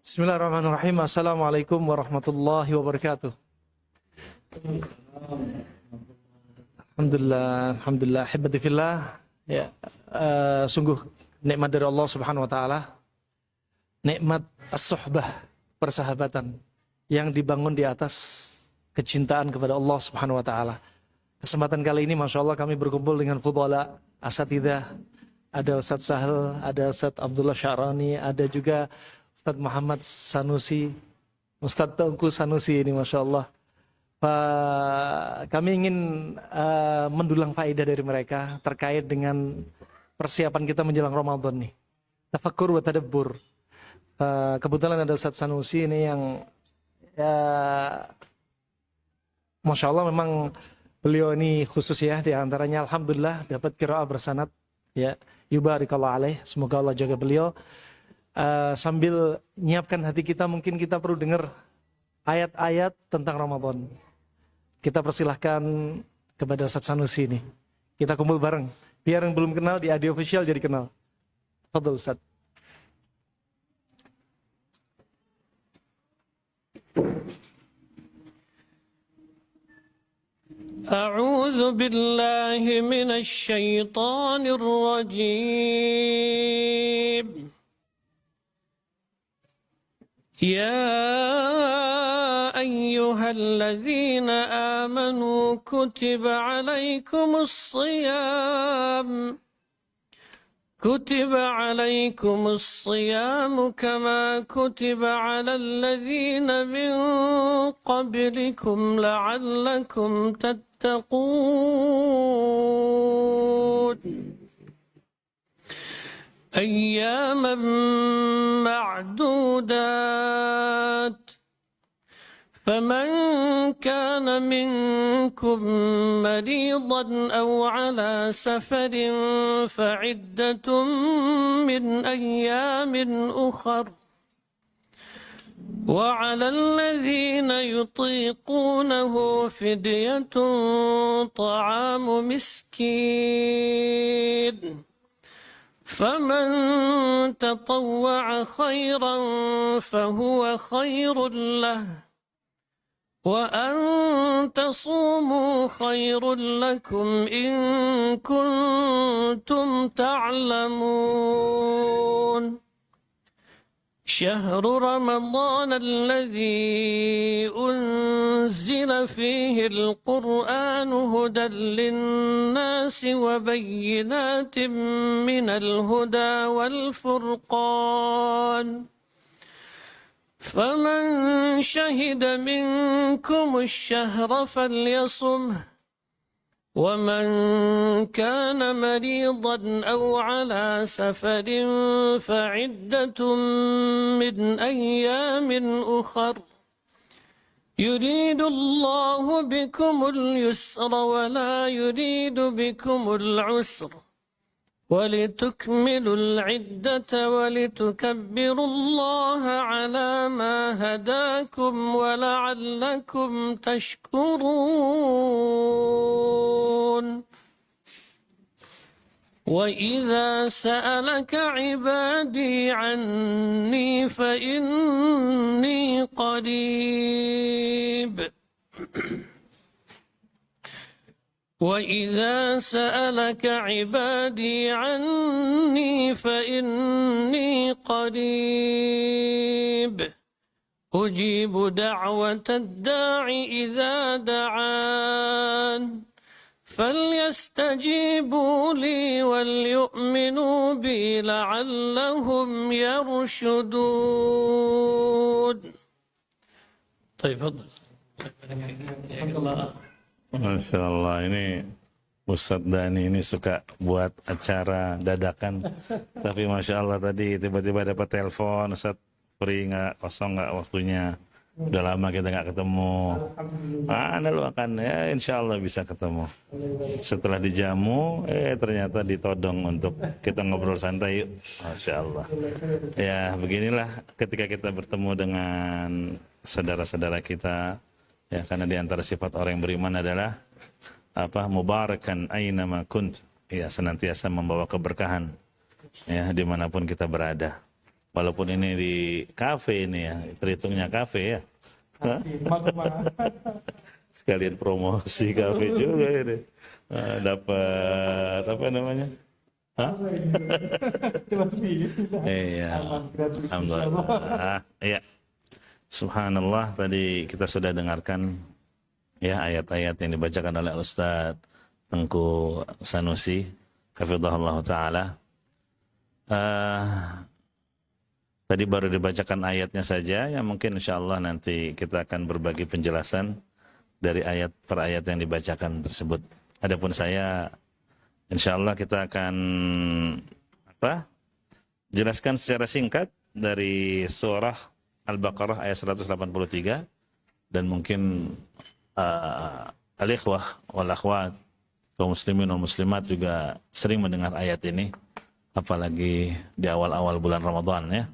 Bismillahirrahmanirrahim. Assalamualaikum warahmatullahi wabarakatuh. Alhamdulillah, ahibati fillah. Ya, sungguh nikmat dari Allah Subhanahu wa taala. Nikmat as-suhbah, persahabatan yang dibangun di atas kecintaan kepada Allah Subhanahu wa taala. Kesempatan kali ini Masya Allah kami berkumpul dengan fudhala asatidzah. Ada Ustaz Sahal, ada Ustaz Abdullah Sya'rani, ada juga Ustaz Muhammad Sanusi, Ustaz Tengku Sanusi ini Masya Allah. Kami ingin mendulang faedah dari mereka terkait dengan persiapan kita menjelang Ramadan nih. Tafakkur wa tadabbur. Kebetulan ada Ustaz Sanusi ini yang Masya Allah memang beliau ini khusus ya, di antaranya Alhamdulillah dapat qiraah bersanad ya. Yubarikallah alaih, semoga Allah jaga beliau. Sambil nyiapkan hati kita, mungkin kita perlu dengar ayat-ayat tentang Ramadan. Kita persilahkan kepada Ustaz Sanusi ini. Kita kumpul bareng. Biar yang belum kenal di Adi Official jadi kenal. Fadhil Ustaz. أعوذ بالله من الشيطان الرجيم يا أيها الذين آمنوا كتب عليكم الصيام كما كتب على الذين من قبلكم لعلكم تتقون أياما معدودات فمن كان منكم مريضا أو على سفر فعدة من أيام أخر وعلى الذين يطيقونه فدية طعام مسكين فمن تطوع خيرا فهو خير له وأن تصوموا خير لكم إن كنتم تعلمون شهر رمضان الذي أنزل فيه القرآن هدى للناس وبينات من الهدى والفرقان فمن شهد منكم الشهر فليصمه ومن كان مريضا أو على سفر فعدة من أيام أخر يريد الله بكم اليسر ولا يريد بكم العسر ولتكملوا العدة ولتكبروا الله على ما هداكم ولعلكم تشكرون وإذا سألك عبادي عني فإني قريب وإذا سألك عبادي عني فإني قريب أجيب دعوة الداع إذا دعان فليستجيبوا لي وليؤمنوا بي لعلهم يرشدون. طيب تفضل. Masya Allah, ini Ustadz Dani ini suka buat acara dadakan. Tapi Masya Allah tadi tiba-tiba dapat telepon, Ustadz free nggak, kosong nggak waktunya. Udah lama kita nggak ketemu. Anda lu akan, ya insya Allah bisa ketemu. Setelah dijamu, ternyata ditodong untuk kita ngobrol santai yuk. Masya Allah. Ya beginilah ketika kita bertemu dengan saudara-saudara kita. Ya, karena di antara sifat orang yang beriman adalah mubarakan aynama kunt, ya senantiasa membawa keberkahan ya dimanapun kita berada. Walaupun ini di kafe ini ya, terhitungnya kafe ya. Sekalian promosi kafe juga ini. Dapat apa namanya? Hah? Iya. Alhamdulillah. Iya. Subhanallah, tadi kita sudah dengarkan ya ayat-ayat yang dibacakan oleh Ustaz Tengku Sanusi hafizahullah taala. Tadi baru dibacakan ayatnya saja, yang mungkin insyaallah nanti kita akan berbagi penjelasan dari ayat per ayat yang dibacakan tersebut. Adapun saya, insyaallah kita akan jelaskan secara singkat dari surah Al-Baqarah ayat 183, dan mungkin al-ikhwah wal akhwat, kaum muslimin wal muslimat juga sering mendengar ayat ini, apalagi di awal-awal bulan Ramadan ya.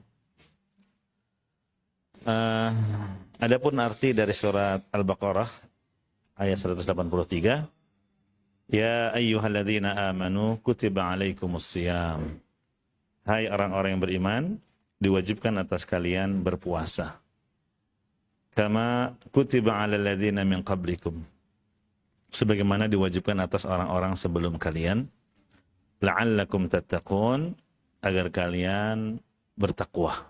Adapun arti dari surat Al-Baqarah ayat 183, ya ayyuhalladzina amanu kutiba alaikumus shiyam. Hai orang-orang yang beriman, diwajibkan atas kalian berpuasa. Kama kutiba alal ladzina min qablikum. Sebagaimana diwajibkan atas orang-orang sebelum kalian, la'allakum tattaqun, agar kalian bertakwa.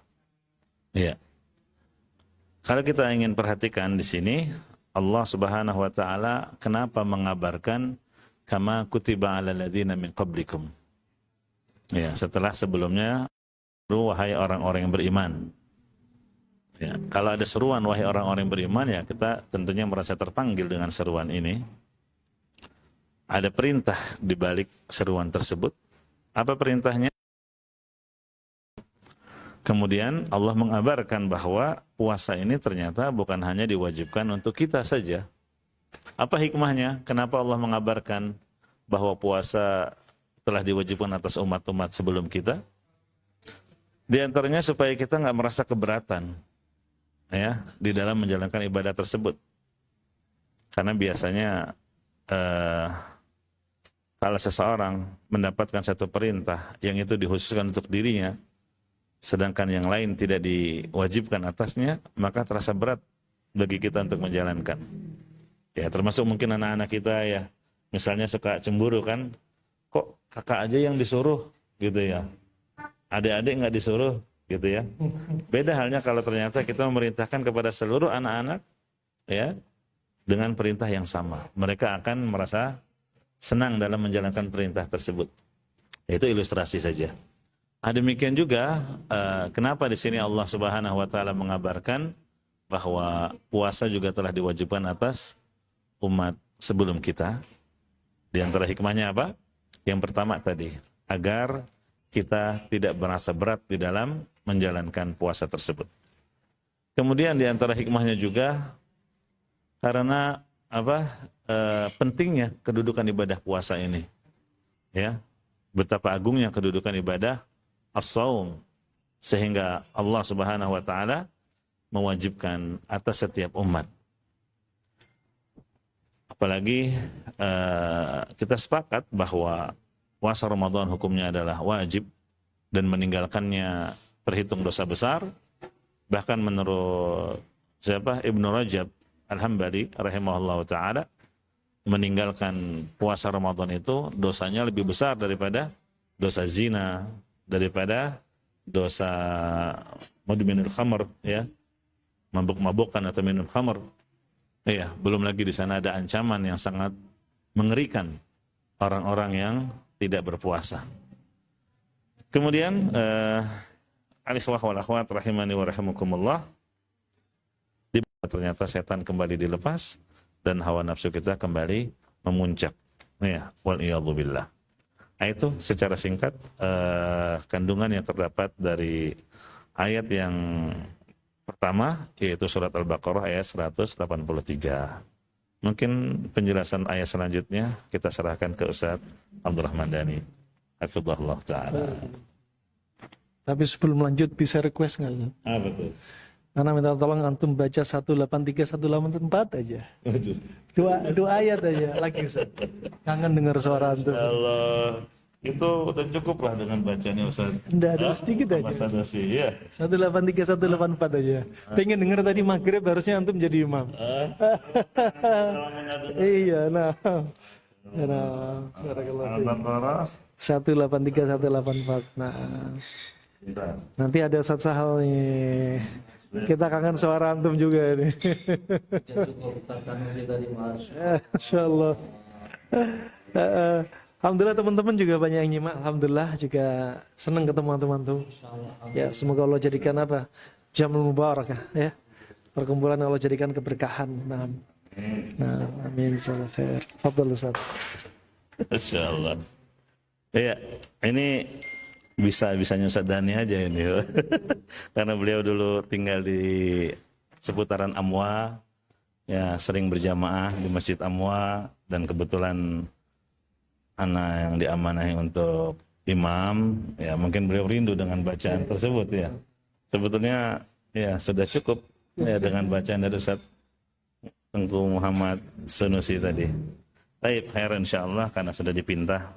Ya. Kalau kita ingin perhatikan di sini, Allah Subhanahu wa taala kenapa mengabarkan kama kutiba alal ladzina min qablikum? Ya, setelah sebelumnya, wahai orang-orang yang beriman. Ya, kalau ada seruan wahai orang-orang yang beriman, ya kita tentunya merasa terpanggil dengan seruan ini. Ada perintah di balik seruan tersebut. Apa perintahnya? Kemudian Allah mengabarkan bahwa puasa ini ternyata bukan hanya diwajibkan untuk kita saja. Apa hikmahnya? Kenapa Allah mengabarkan bahwa puasa telah diwajibkan atas umat-umat sebelum kita? Di antaranya supaya kita nggak merasa keberatan ya di dalam menjalankan ibadah tersebut. Karena biasanya kalau seseorang mendapatkan satu perintah yang itu dikhususkan untuk dirinya, sedangkan yang lain tidak diwajibkan atasnya, maka terasa berat bagi kita untuk menjalankan. Ya, termasuk mungkin anak-anak kita ya, misalnya suka cemburu kan, kok kakak aja yang disuruh gitu ya, adik-adik nggak disuruh gitu ya. Beda halnya kalau ternyata kita memerintahkan kepada seluruh anak-anak ya dengan perintah yang sama, mereka akan merasa senang dalam menjalankan perintah tersebut. Itu ilustrasi saja. Demikian juga kenapa di sini Allah Subhanahu wa taala mengabarkan bahwa puasa juga telah diwajibkan atas umat sebelum kita. Di antara hikmahnya apa? Yang pertama tadi, agar kita tidak merasa berat di dalam menjalankan puasa tersebut. Kemudian di antara hikmahnya juga karena pentingnya kedudukan ibadah puasa ini. Ya. Betapa agungnya kedudukan ibadah as-saum, sehingga Allah Subhanahu wa taala mewajibkan atas setiap umat. Apalagi kita sepakat bahwa puasa Ramadan hukumnya adalah wajib dan meninggalkannya terhitung dosa besar. Bahkan menurut Ibnu Rajab Al-Hambali rahimahullah ta'ala, meninggalkan puasa Ramadan itu dosanya lebih besar daripada dosa zina, daripada dosa mudminul khamr ya, mabuk-mabukan atau minum khamr. Ya, belum lagi di sana ada ancaman yang sangat mengerikan orang-orang yang tidak berpuasa. Kemudian al-ikhwah wal akhwat rahimani wa rahimakumullah, ternyata setan kembali dilepas dan hawa nafsu kita kembali memuncak. Ya, wal iyadzubillah. Itu secara singkat kandungan yang terdapat dari ayat yang pertama, yaitu surat Al-Baqarah ayat 183. Mungkin penjelasan ayat selanjutnya kita serahkan ke Ustaz Abdurrahman Dhani hafizahullah ta'ala. Tapi sebelum lanjut bisa request nggak? Betul. Karena minta tolong antum baca 183, 184 aja. Dua ayat aja lagi Ustaz. Kangen dengar suara antum. Allah. Itu udah cukup lah dengan bacanya Ustaz. Enggak, ada sedikit aja. Masa dosi, ya. 183, 184 aja. Pengen denger tadi maghrib harusnya antum jadi imam. Iya, nah. Nah, barakallahu fiik. Al-Baqarah. 183, 184. Nah, nanti ada satu hal nih. Kita kangen suara antum juga nih. Masya Allah. Alhamdulillah teman-teman juga banyak yang nyimak. Alhamdulillah juga senang ketemu antum-antum. Ya, semoga Allah jadikan apa? Jamul mubarakah ya. Perkumpulan Allah jadikan keberkahan. Nah, amin. Salam khair. Fadhal Ustaz. Masya Allah. Iya, ini bisa-bisanya Ustaz Dani aja ini. Karena beliau dulu tinggal di seputaran Amwa, ya sering berjamaah di Masjid Amwa, dan kebetulan anak yang diamanahi untuk imam, ya mungkin beliau rindu dengan bacaan tersebut ya. Sebetulnya ya sudah cukup ya dengan bacaan dari Ustaz Tengku Muhammad Sunusi tadi. Baik, khair insyaallah karena sudah dipinta.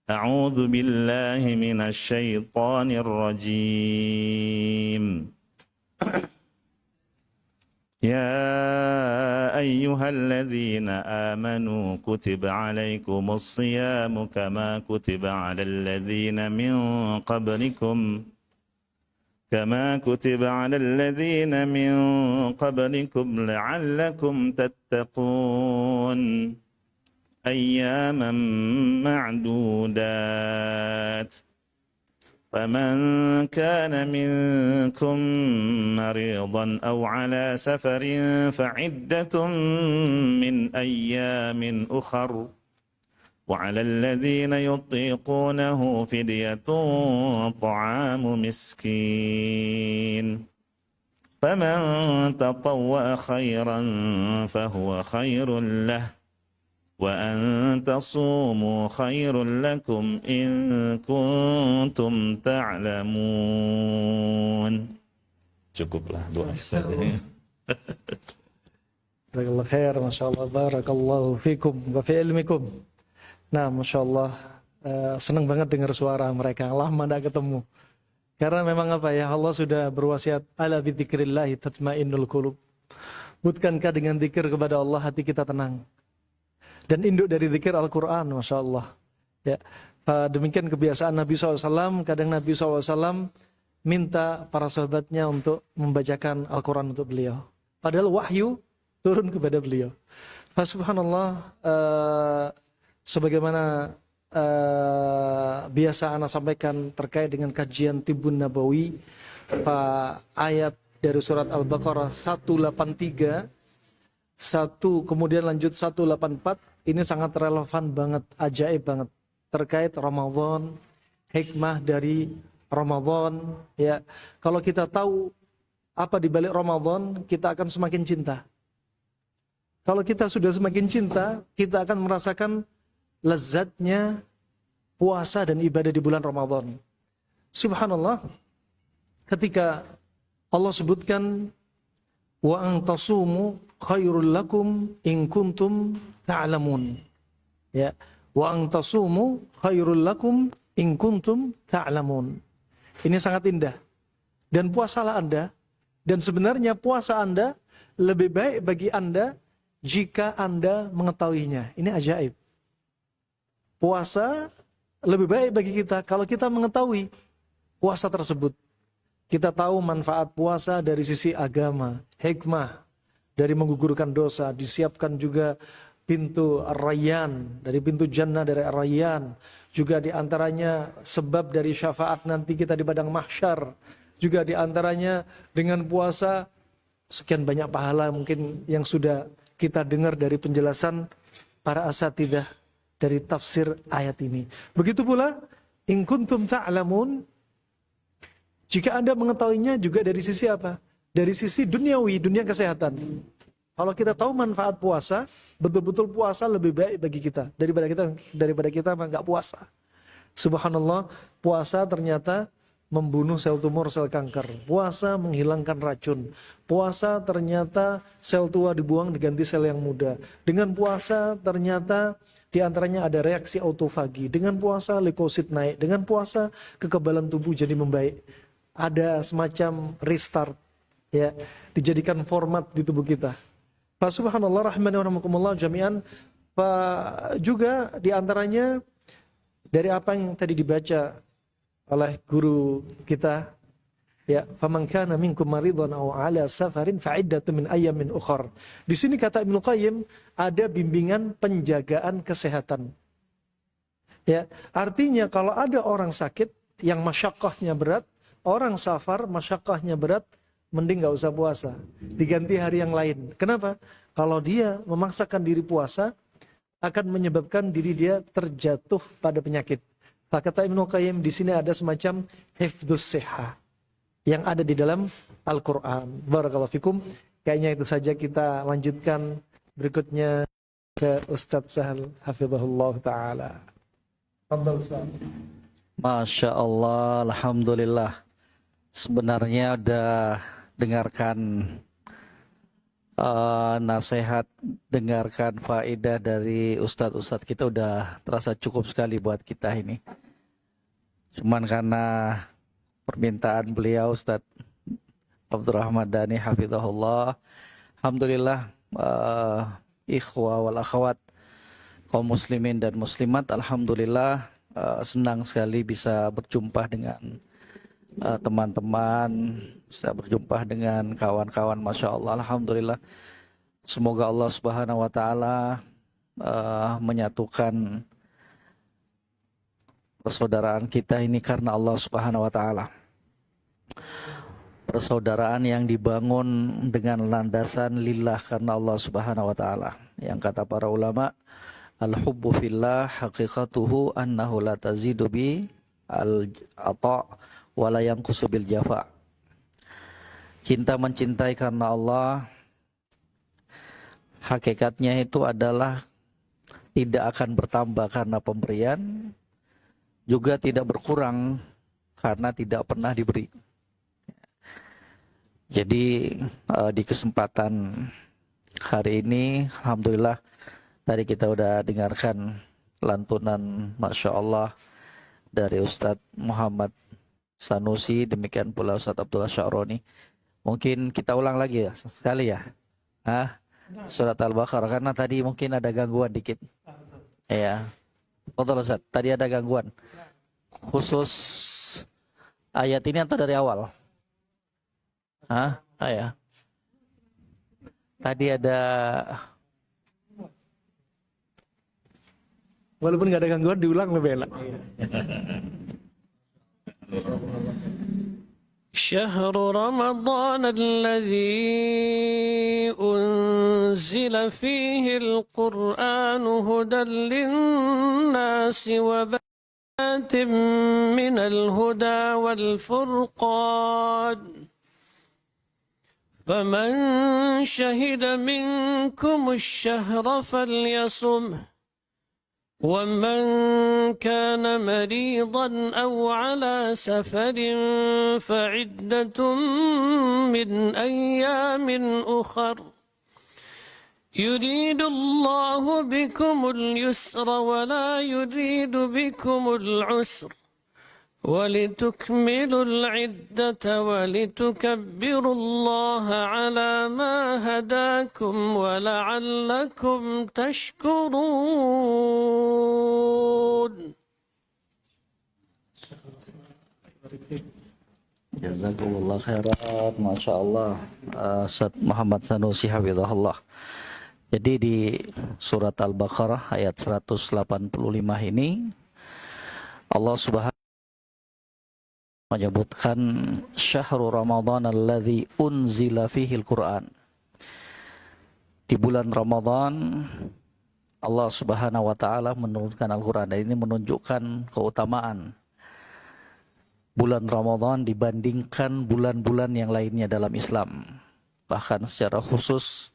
A'udzu billahi minasy syaithanir rajim. يا أيها الذين آمنوا كتب عليكم الصيام كما كتب على الذين من قبلكم لعلكم تتقون أياما معدودات فمن كان منكم مريضا أو على سفر فعدة من أيام أخر وعلى الذين يطيقونه فدية طعام مسكين فمن تطوع خيرا فهو خير له وأن تصوموا خير لكم إن كنتم تعلمون. Cukuplah doa saja. Jazakallahu khair, Masya Allah, barakallahu fikum wa fi ilmikum. Nah, Masya Allah, senang banget dengar suara mereka, lama tidak ketemu. Karena memang apa ya, Allah sudah berwasiat, ala bidzikrillahi tatmainnul qulub. Bukankah dengan zikir kepada Allah hati kita tenang? Dan induk dari zikir Al-Quran, Masya Allah. Ya, demikian kebiasaan Nabi SAW. Kadang Nabi SAW minta para sahabatnya untuk membacakan Al-Quran untuk beliau. Padahal wahyu turun kepada beliau. Subhanallah, sebagaimana biasa Ana sampaikan terkait dengan kajian Tibbun Nabawi, ayat dari surat Al-Baqarah 183, kemudian lanjut 184, ini sangat relevan banget, ajaib banget terkait Ramadan, hikmah dari Ramadan. Ya, kalau kita tahu apa di balik Ramadan, kita akan semakin cinta. Kalau kita sudah semakin cinta, kita akan merasakan lezatnya puasa dan ibadah di bulan Ramadan. Subhanallah, ketika Allah sebutkan wa an tasumu khairul lakum in kuntum ta'lamun. Ya, wa an tasumu khairul lakum in kuntum ta'lamun. Ini sangat indah. Dan puasalah Anda, dan sebenarnya puasa Anda lebih baik bagi Anda jika Anda mengetahuinya. Ini ajaib. Puasa lebih baik bagi kita kalau kita mengetahui puasa tersebut. Kita tahu manfaat puasa dari sisi agama, hikmah dari menggugurkan dosa, disiapkan juga pintu Ar-Rayyan, dari pintu Jannah dari Ar-Rayyan, juga diantaranya sebab dari syafaat nanti kita di padang mahsyar, juga diantaranya dengan puasa sekian banyak pahala mungkin yang sudah kita dengar dari penjelasan para asatidzah dari tafsir ayat ini. Begitu pula in kuntum ta'lamun, jika Anda mengetahuinya juga dari sisi apa? Dari sisi duniawi, dunia kesehatan. Kalau kita tahu manfaat puasa, betul-betul puasa lebih baik bagi kita daripada kita enggak puasa. Subhanallah, puasa ternyata membunuh sel tumor, sel kanker. Puasa menghilangkan racun. Puasa ternyata sel tua dibuang diganti sel yang muda. Dengan puasa ternyata Di antaranya ada reaksi autofagi. Dengan puasa leukosit naik, dengan puasa kekebalan tubuh jadi membaik. Ada semacam restart, ya, dijadikan format di tubuh kita. Fa subhanallah rahmani wa rahmakumullah jami'an. Juga di antaranya dari apa yang tadi dibaca oleh guru kita, ya, faman kana minkum maridhan aw ala safarin fa iddatun min ayyamin ukhar. Di sini kata Ibnu Qayyim ada bimbingan penjagaan kesehatan. Ya, artinya kalau ada orang sakit yang masyaqqahnya berat, orang safar masyaqqahnya berat, mending enggak usah puasa, diganti hari yang lain. Kenapa? Kalau dia memaksakan diri puasa akan menyebabkan diri dia terjatuh pada penyakit. Kata Ibnu Qayyim di sini ada semacam hifdzus sihah yang ada di dalam Al-Quran. Barakallahu fikum. Kayaknya itu saja, kita lanjutkan berikutnya ke Ustadz Sahal hafizahullah ta'ala. Fadhal Ustaz. Masya Allah, Alhamdulillah. Sebenarnya udah dengarkan nasihat, dengarkan faedah dari Ustadz-Ustadz kita, udah terasa cukup sekali buat kita ini. Cuman karena permintaan beliau Ustadz Abdurrahman Dhani hafizahullah, alhamdulillah, ikhwah wal akhwat kaum muslimin dan muslimat, alhamdulillah, senang sekali bisa berjumpa dengan teman-teman, bisa berjumpa dengan kawan-kawan, masya Allah, alhamdulillah. Semoga Allah Subhanahu wa taala menyatukan persaudaraan kita ini karena Allah Subhanahu wa taala. Persaudaraan yang dibangun dengan landasan lillah karena Allah Subhanahu wa taala. Yang kata para ulama, al-hubbu fillah haqiqatuhu annahu la tazidu bi al-ata' wa la yanqusu bil jafa. Cinta mencintai karena Allah, hakikatnya itu adalah tidak akan bertambah karena pemberian, juga tidak berkurang karena tidak pernah diberi. Jadi di kesempatan hari ini, alhamdulillah, tadi kita udah dengarkan lantunan Masya Allah dari Ustadz Muhammad Sanusi, demikian pula Ustadz Abdullah Sya'roni. Mungkin kita ulang lagi ya, sekali ya, surat Al-Baqarah, karena tadi mungkin ada gangguan dikit. Ya. Betul Ustaz, tadi ada gangguan. Khusus ayat ini atau dari awal? Ya. Tadi ada, Walaupun nggak ada gangguan, diulang lebih enak. شهر رمضان الذي أنزل فيه القرآن هدى للناس وبينات من الهدى والفرقان فمن شهد منكم الشهر فليصمه ومن كان مريضا أو على سفر فعدة من أيام أخر يريد الله بكم اليسر ولا يريد بكم العسر ولتكملوا العدة ولتكبروا الله على ما هداكم ولعلكم تشكرون. jazakumullah khairat, Masya Allah, Ustadz Muhammad Sanusi hafizahullah. Jadi di surat Al-Baqarah ayat 185 ini Allah Subhanahu menyebutkan syahrul Ramadan alladzi unzila fihil Quran. Di bulan Ramadan Allah Subhanahu wa taala menurunkan Al-Qur'an, dan ini menunjukkan keutamaan bulan Ramadan dibandingkan bulan-bulan yang lainnya dalam Islam. Bahkan secara khusus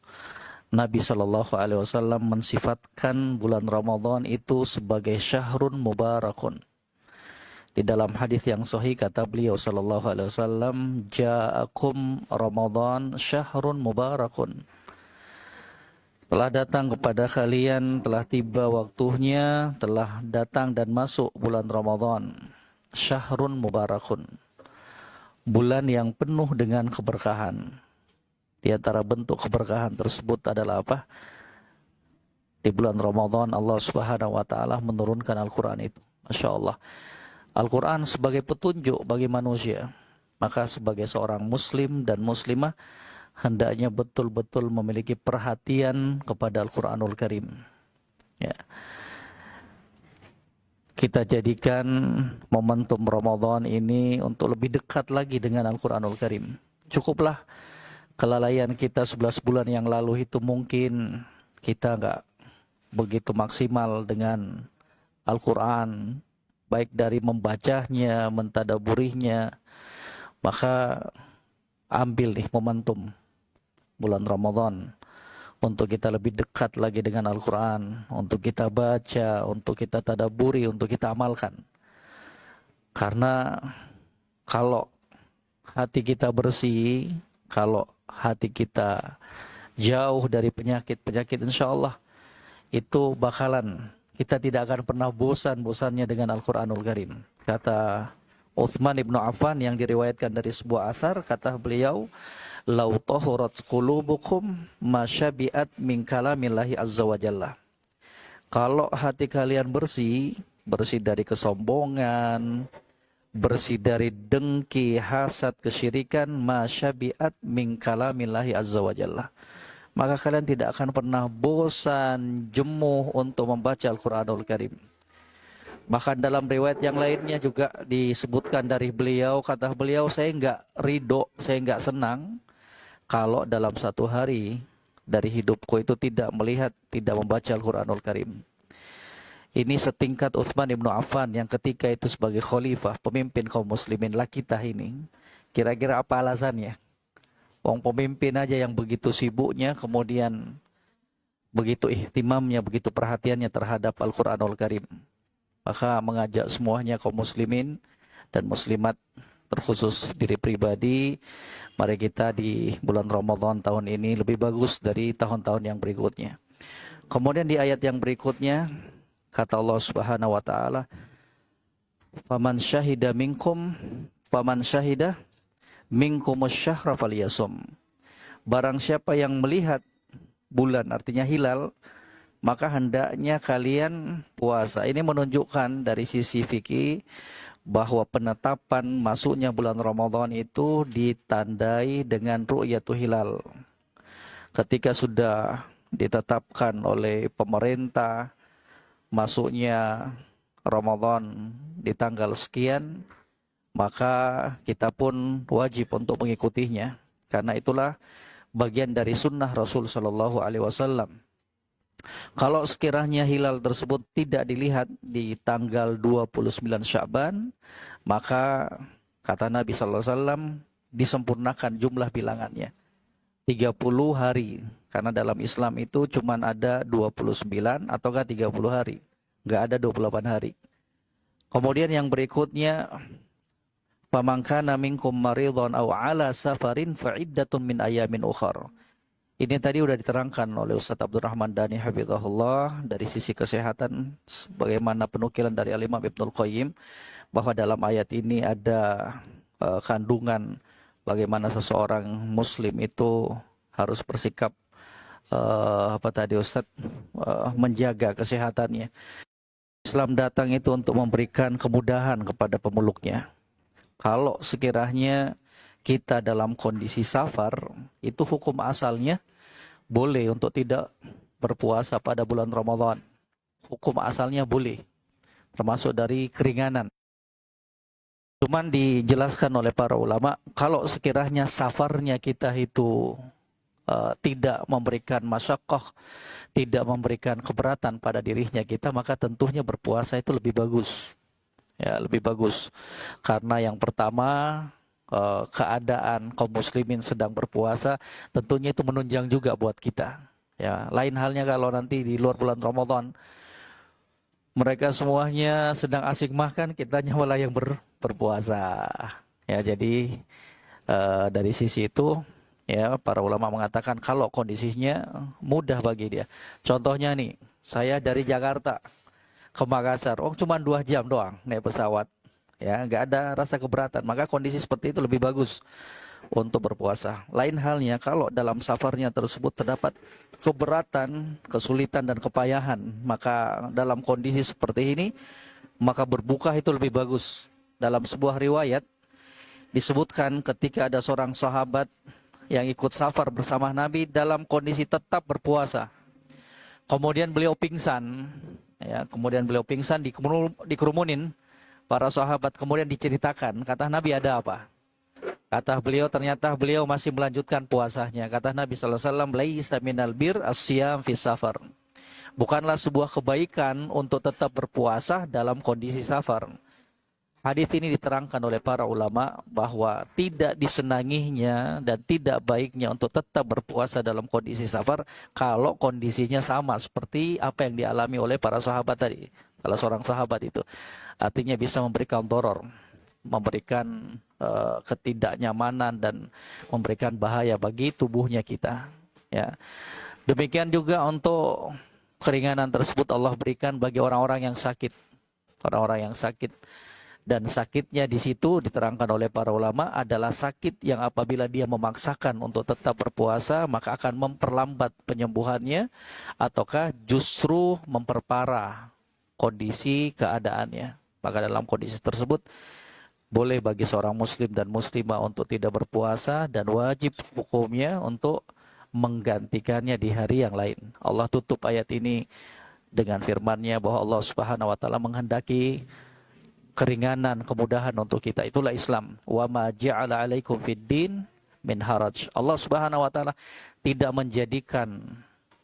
Nabi Shallallahu Alaihi Wasallam mensifatkan bulan Ramadan itu sebagai syahrun mubarakun. Di dalam hadis yang sahih kata beliau Shallallahu Alaihi Wasallam, ja'akum Ramadan syahrun mubarakun. Telah datang kepada kalian, telah tiba waktunya, telah datang dan masuk bulan Ramadan. Syahrun mubarakun. Bulan yang penuh dengan keberkahan. Di antara bentuk keberkahan tersebut adalah apa? Di bulan Ramadan Allah Subhanahu wa taala menurunkan Al-Qur'an itu. Masya Allah. Al-Qur'an sebagai petunjuk bagi manusia. Maka sebagai seorang muslim dan muslimah hendaknya betul-betul memiliki perhatian kepada Al-Quranul Karim. Ya. Kita jadikan momentum Ramadan ini untuk lebih dekat lagi dengan Al-Quranul Karim. Cukuplah kelalaian kita 11 bulan yang lalu itu mungkin kita nggak begitu maksimal dengan Al-Quran, baik dari membacanya, mentadaburinya. Maka ambil nih momentum bulan Ramadan untuk kita lebih dekat lagi dengan Al-Quran, untuk kita baca, untuk kita tadaburi, untuk kita amalkan. Karena kalau hati kita bersih, kalau hati kita jauh dari penyakit-penyakit, insya Allah itu bakalan kita tidak akan pernah bosan-bosannya dengan Al-Quranul Karim. Kata Utsman ibnu Affan yang diriwayatkan dari sebuah athar, kata beliau, lau tahurat qulubukum masyabi'at min kalamillahi azza wa jalla. Kalau hati kalian bersih, bersih dari kesombongan, bersih dari dengki, hasad, kesyirikan, masyabi'at min kalamillahi azza wa jalla, maka kalian tidak akan pernah bosan, jemuh untuk membaca Al-Quranul Karim. Bahkan dalam riwayat yang lainnya juga disebutkan dari beliau, kata beliau, saya enggak ridho, saya enggak senang kalau dalam satu hari dari hidupku itu tidak melihat, tidak membaca Al-Quranul Karim. Ini setingkat Utsman ibnu Affan yang ketika itu sebagai khalifah, pemimpin kaum muslimin lah kita ini. Kira-kira apa alasannya? Wong pemimpin aja yang begitu sibuknya, kemudian begitu ihtimamnya, begitu perhatiannya terhadap Al-Quranul Karim. Maka mengajak semuanya kaum muslimin dan muslimat, terkhusus diri pribadi, mari kita di bulan Ramadan tahun ini lebih bagus dari tahun-tahun yang berikutnya. Kemudian di ayat yang berikutnya, kata Allah Subhanahu wa taala, "Faman syahida minkum asy-syahra falyasum." Barang siapa yang melihat bulan, artinya hilal, maka hendaknya kalian puasa. Ini menunjukkan dari sisi fikih bahwa penetapan masuknya bulan Ramadan itu ditandai dengan ru'yatul hilal. Ketika sudah ditetapkan oleh pemerintah masuknya Ramadan di tanggal sekian, maka kita pun wajib untuk mengikutinya. Karena itulah bagian dari sunnah Rasul Shallallahu Alaihi Wasallam. Kalau sekiranya hilal tersebut tidak dilihat di tanggal 29 Sya'ban, maka kata Nabi Sallallahu Alaihi Wasallam disempurnakan jumlah bilangannya 30 hari, karena dalam Islam itu cuma ada 29 ataukah 30 hari, nggak ada 28 hari. Kemudian yang berikutnya, faman kana minkum maridhan aw ala safarin fa iddatun min ayamin ukhar. Ini tadi sudah diterangkan oleh Ustaz Abdurrahman Dhani Hafizahullah dari sisi kesehatan, bagaimana penukilan dari Al-Imam Ibnul Qayyim, bahwa dalam ayat ini ada kandungan bagaimana seseorang muslim itu harus bersikap menjaga kesehatannya. Islam datang itu untuk memberikan kemudahan kepada pemeluknya. Kalau sekiranya kita dalam kondisi safar, itu hukum asalnya boleh untuk tidak berpuasa pada bulan Ramadan. Hukum asalnya boleh, termasuk dari keringanan. Cuman dijelaskan oleh para ulama, kalau sekiranya safarnya kita itu tidak memberikan masyaqqah, tidak memberikan keberatan pada dirinya kita, maka tentunya berpuasa itu lebih bagus. Ya, lebih bagus. Karena yang pertama, keadaan kaum muslimin sedang berpuasa, tentunya itu menunjang juga buat kita. Ya, lain halnya kalau nanti di luar bulan Ramadan mereka semuanya sedang asik makan, kitanya malah yang berpuasa. Ya, jadi dari sisi itu Ya, para ulama mengatakan kalau kondisinya mudah bagi dia. Contohnya nih, saya dari Jakarta ke Makassar, cuma 2 jam doang naik pesawat. Ya, nggak ada rasa keberatan. Maka kondisi seperti itu lebih bagus untuk berpuasa. Lain halnya kalau dalam safarnya tersebut terdapat keberatan, kesulitan dan kepayahan, maka dalam kondisi seperti ini maka berbuka itu lebih bagus. Dalam sebuah riwayat disebutkan ketika ada seorang sahabat yang ikut safar bersama Nabi dalam kondisi tetap berpuasa. Kemudian beliau pingsan, ya, dikerumunin para sahabat, kemudian diceritakan, kata Nabi, ada apa? Kata beliau, ternyata beliau masih melanjutkan puasanya. Kata Nabi SAW, laisa minal bir as-siyam fi safar. Bukanlah sebuah kebaikan untuk tetap berpuasa dalam kondisi safar. Hadis ini diterangkan oleh para ulama bahwa tidak disenanginya dan tidak baiknya untuk tetap berpuasa dalam kondisi safar kalau kondisinya sama seperti apa yang dialami oleh para sahabat tadi. Kalau seorang sahabat itu artinya bisa memberikan doror, memberikan ketidaknyamanan dan memberikan bahaya bagi tubuhnya kita. Ya, demikian juga untuk keringanan tersebut Allah berikan bagi orang-orang yang sakit, dan sakitnya di situ diterangkan oleh para ulama adalah sakit yang apabila dia memaksakan untuk tetap berpuasa maka akan memperlambat penyembuhannya ataukah justru memperparah kondisi keadaannya. Maka dalam kondisi tersebut boleh bagi seorang muslim dan muslimah untuk tidak berpuasa dan wajib hukumnya untuk menggantikannya di hari yang lain. Allah tutup ayat ini dengan firman-Nya bahwa Allah Subhanahu wa taala menghendaki keringanan, kemudahan untuk kita. Itulah Islam. Wa ma ja'ala 'alaikum fid-din min haraj. Allah Subhanahu wa taala tidak menjadikan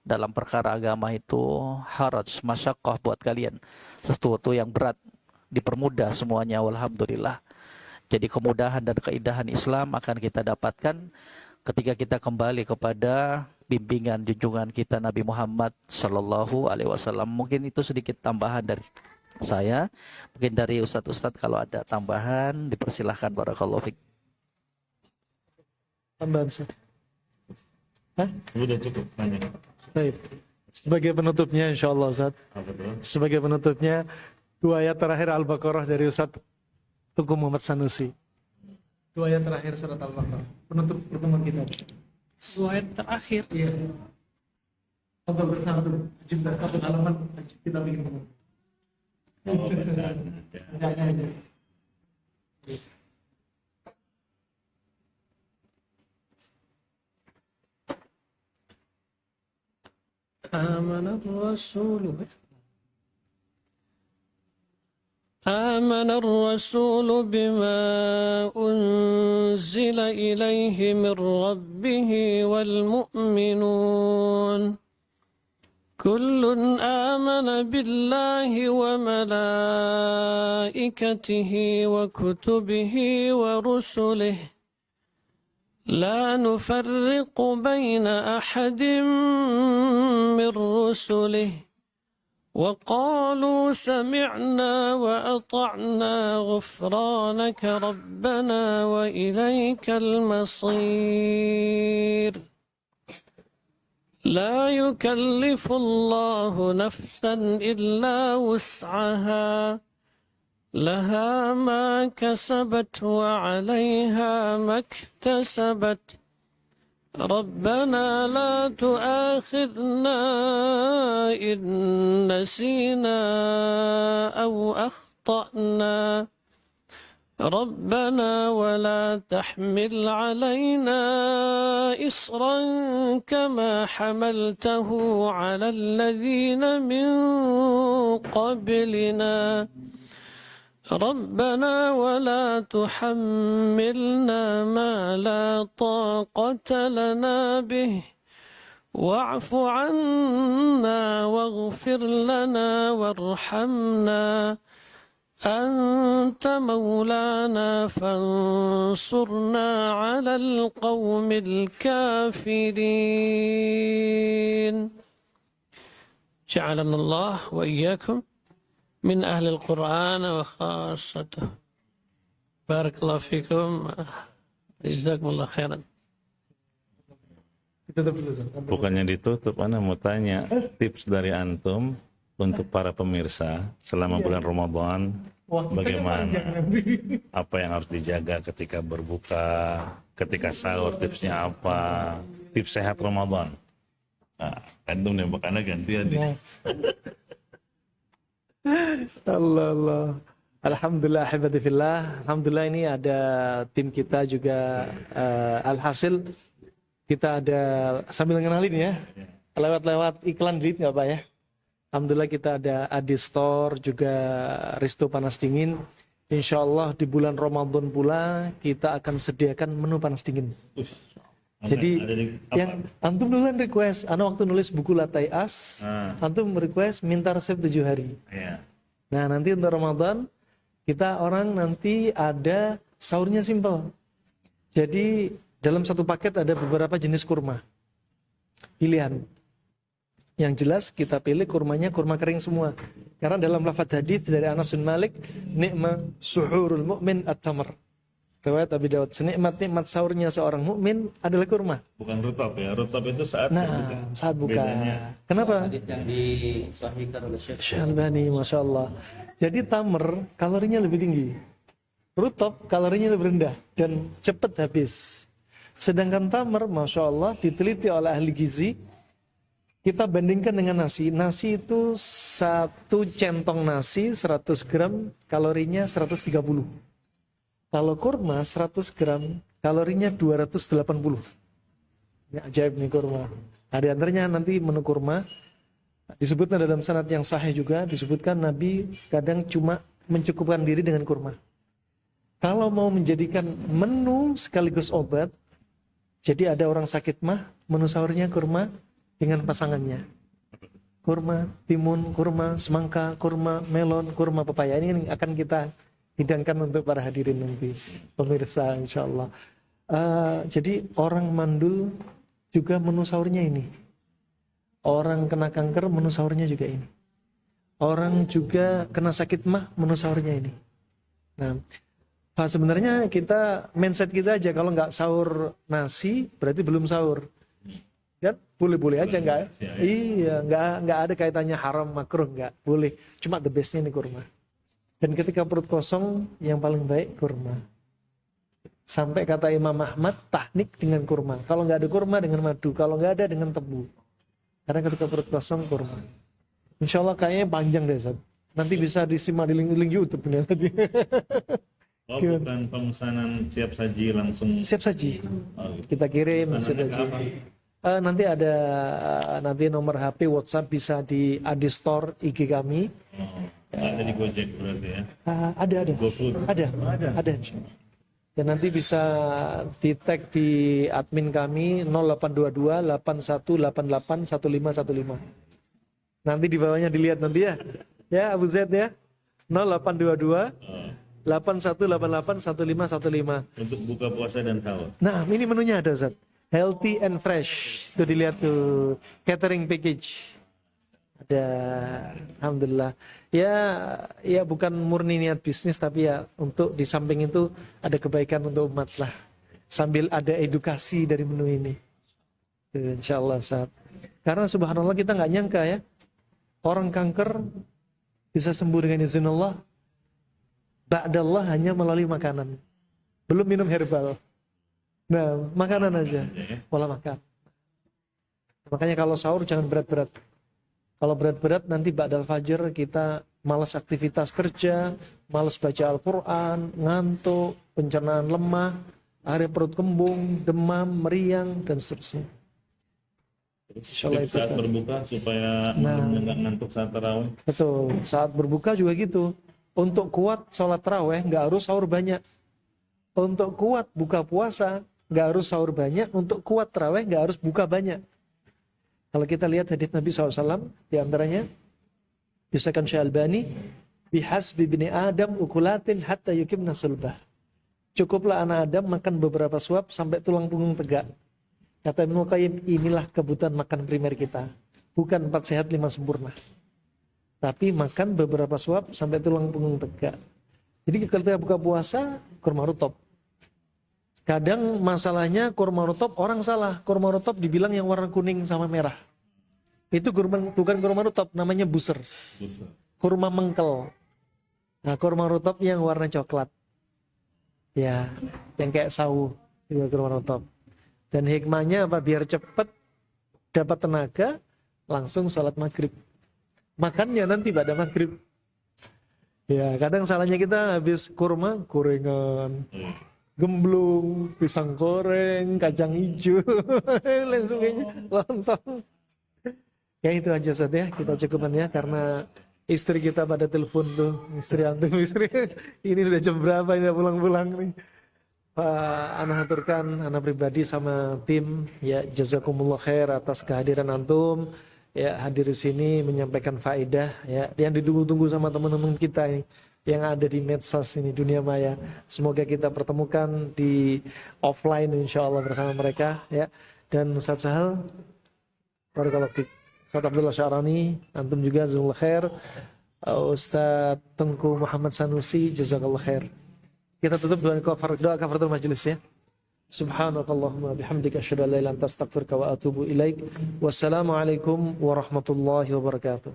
dalam perkara agama itu haraj, masyaqqah buat kalian. Sesuatu yang berat, dipermudah semuanya, walhamdulillah. Jadi kemudahan dan keindahan Islam akan kita dapatkan ketika kita kembali kepada bimbingan junjungan kita Nabi Muhammad sallallahu alaihi wasallam. Mungkin itu sedikit tambahan dari saya. Mungkin dari ustadz-ustadz kalau ada tambahan dipersilahkan, barakallahu fiik. Tambahan Ustaz. Sudah cukup nanya. Baik. Sebagai penutupnya insyaallah Ustaz. Sebagai penutupnya 2 ayat terakhir Al-Baqarah dari Ustaz Tengku Muhammad Sanusi. 2 ayat terakhir surat Al-Baqarah. Penutup pertemuan kita. 2 ayat terakhir. Iya. Untuk bersama cinta satu halaman kita bikin buku. آمن الرسول بما أنزل إليه من ربه والمؤمنون كل آمن بالله وملائكته وكتبه ورسله لا نفرق بين أحد من رسله وقالوا سمعنا وأطعنا غفرانك ربنا وإليك المصير لا يكلف الله نفسا إلا وسعها لها ما كسبت وعليها ما اكتسبت ربنا لا تؤاخذنا إن نسينا أو أخطأنا ربنا ولا تحمل علينا إصرا كما حملته على الذين من قبلنا ربنا ولا تحملنا ما لا طاقة لنا به واعف عنا واغفر لنا وارحمنا أنت مولانا فانصرنا على القوم الكافرين جعلنا الله وإياكم من أهل القرآن وخاصته بارك الله فيكم جزاكم الله خيرا Tutup dulu. Ustaz. Bukannya ditutup, Ana mau tanya tips dari antum untuk para pemirsa selama bulan Ramadan, bagaimana? Apa yang harus dijaga ketika berbuka, ketika sahur, tipsnya apa? Tips sehat Ramadan. Nah, antum nembak Ana gantian nih. Allah. Alhamdulillah, ahibadillah. Alhamdulillah ini ada tim kita juga alhasil kita ada sambil ngenalin ya. Lewat-lewat iklan dikit nggak Pak ya? Alhamdulillah kita ada Adi Store juga Resto Panas Dingin. Insya Allah di bulan Ramadan pula kita akan sediakan menu panas dingin. Jadi yang antum duluan request, ana waktu nulis buku Latai As, antum request minta resep 7 hari. Iya. Nah nanti untuk Ramadan kita orang nanti ada sahurnya simple. Jadi dalam satu paket ada beberapa jenis kurma pilihan. Yang jelas kita pilih kurmanya kurma kering semua. Karena dalam lafadz hadis dari Anas bin Malik, nikma suhurul mu'min at-tamr. Riwayat Abi Daud, senikmat-nikmat sahurnya seorang mukmin adalah kurma. Bukan rutop ya, rutop itu saat Nah, saat buka. Bedanya. Kenapa? Hadits yang disahihkan oleh Syekh Syalbani, Masya Allah. Jadi tamer kalorinya lebih tinggi. Rutop kalorinya lebih rendah dan cepat habis. Sedangkan tamer, Masya Allah, diteliti oleh ahli gizi, kita bandingkan dengan nasi. Nasi itu satu centong nasi 100 gram kalorinya 130. Kalau kurma 100 gram kalorinya 280. Ini ajaib nih kurma. Nah, di antaranya nanti menu kurma disebutkan dalam sanad yang sahih juga disebutkan Nabi kadang cuma mencukupkan diri dengan kurma. Kalau mau menjadikan menu sekaligus obat, jadi ada orang sakit mah, menu sahurnya kurma dengan pasangannya. Kurma timun, kurma semangka, kurma melon, kurma pepaya. Ini akan kita hidangkan untuk para hadirin nanti, pemirsa insyaallah. Jadi orang mandul juga menu sahurnya ini. Orang kena kanker menu sahurnya juga ini. Orang juga kena sakit mah menu sahurnya ini. Nah, sebenarnya kita mindset kita aja kalau nggak sahur nasi berarti belum sahur. Kan boleh-boleh aja nggak? Iya, nggak ada kaitannya haram makruh nggak boleh. Cuma the bestnya ini kurma. Dan ketika perut kosong yang paling baik kurma. Sampai kata Imam Ahmad tahnik dengan kurma. Kalau nggak ada kurma dengan madu, kalau nggak ada dengan tebu. Karena ketika perut kosong kurma. Insya Allah kayaknya panjang deh Zat. Nanti bisa disimak di link YouTube nih nanti. Oh, bukan pemesanan siap saji langsung. Siap saji. Oh, gitu. Kita kirim siap saji. Nanti ada nanti nomor HP WhatsApp bisa di Adi Store IG kami. Oh, ada di Gojek berarti ya. Ada. GoFood. Ada. Ya nanti bisa di tag di admin kami 0822 8188 1515. Nanti di bawahnya dilihat nanti ya. Ya Abu Zaid ya. 0822 8188 1515. Untuk buka puasa dan sahur. Nah, ini menunya ada Ustaz. Healthy and fresh. Itu dilihat tuh catering package. Ada alhamdulillah. Ya bukan murni niat bisnis tapi ya untuk di samping itu ada kebaikan untuk umat lah. Sambil ada edukasi dari menu ini. Insyaallah Ustaz. Karena subhanallah kita nggak nyangka ya. Orang kanker bisa sembuh dengan izin Allah. Ba'dallah hanya melalui makanan. Belum minum herbal. Nah, makanan aja. Pola makan. Makanya kalau sahur jangan berat-berat. Kalau berat-berat nanti ba'dal fajr kita malas aktivitas kerja, malas baca Al-Quran, ngantuk, pencernaan lemah, akhirnya perut kembung, demam, meriang, dan seterusnya. Terus saat berbuka supaya nggak ngantuk saat tarawih. Betul, saat berbuka juga gitu. Untuk kuat sholat tarawih nggak harus sahur banyak. Untuk kuat buka puasa nggak harus sahur banyak. Untuk kuat tarawih nggak harus buka banyak. Kalau kita lihat hadits Nabi SAW, di antaranya disahkan Syekh Albani, bihasbi bini Adam ukulatin hatta yukimna sulbah. Cukuplah anak Adam makan beberapa suap sampai tulang punggung tegak. Kata Ibnu Qayyim, inilah kebutuhan makan primer kita. Bukan 4 sehat 5 sempurna. Tapi makan beberapa suap sampai tulang punggung tegak. Jadi kalau kita buka puasa, kurma rutop. Kadang masalahnya kurma rutop orang salah. Kurma rutop dibilang yang warna kuning sama merah. Itu bukan kurma rutop, namanya buser. Kurma mengkel. Nah, kurma rutop yang warna coklat. Ya, yang kayak sawu. Itu kurma rutop. Dan hikmahnya apa? Biar cepat dapat tenaga, langsung sholat maghrib. Makannya nanti pada maghrib. Ya, kadang salahnya kita habis kurma, gorengan, gemblung, pisang goreng, kacang hijau, langsung kayaknya lontong. Ya itu aja Ustaz ya, kita cukupkan ya, karena istri kita pada telepon tuh, istri antum, istri, ini udah jam berapa, ini udah pulang-pulang nih. Pak Ana haturkan, Ana pribadi sama tim, ya jazakumullah khair atas kehadiran antum. Ya, hadir di sini menyampaikan faedah ya yang ditunggu-tunggu sama teman-teman kita ini yang ada di medsos ini dunia maya. Semoga kita pertemukan di offline insyaallah bersama mereka ya. Dan Ustaz Sahal, barakallahu fiik. Ustaz Abdullah Syarani, antum juga jazakallahu khair. Ustaz Tengku Muhammad Sanusi, jazakallahu khair. Kita tutup dengan doa kafaratul majelis ya. Subhanakallahumma bihamdika asyhadu an la ilaha illa anta astaghfiruka wa atubu ilaik. Wassalamualaikum warahmatullahi wabarakatuh.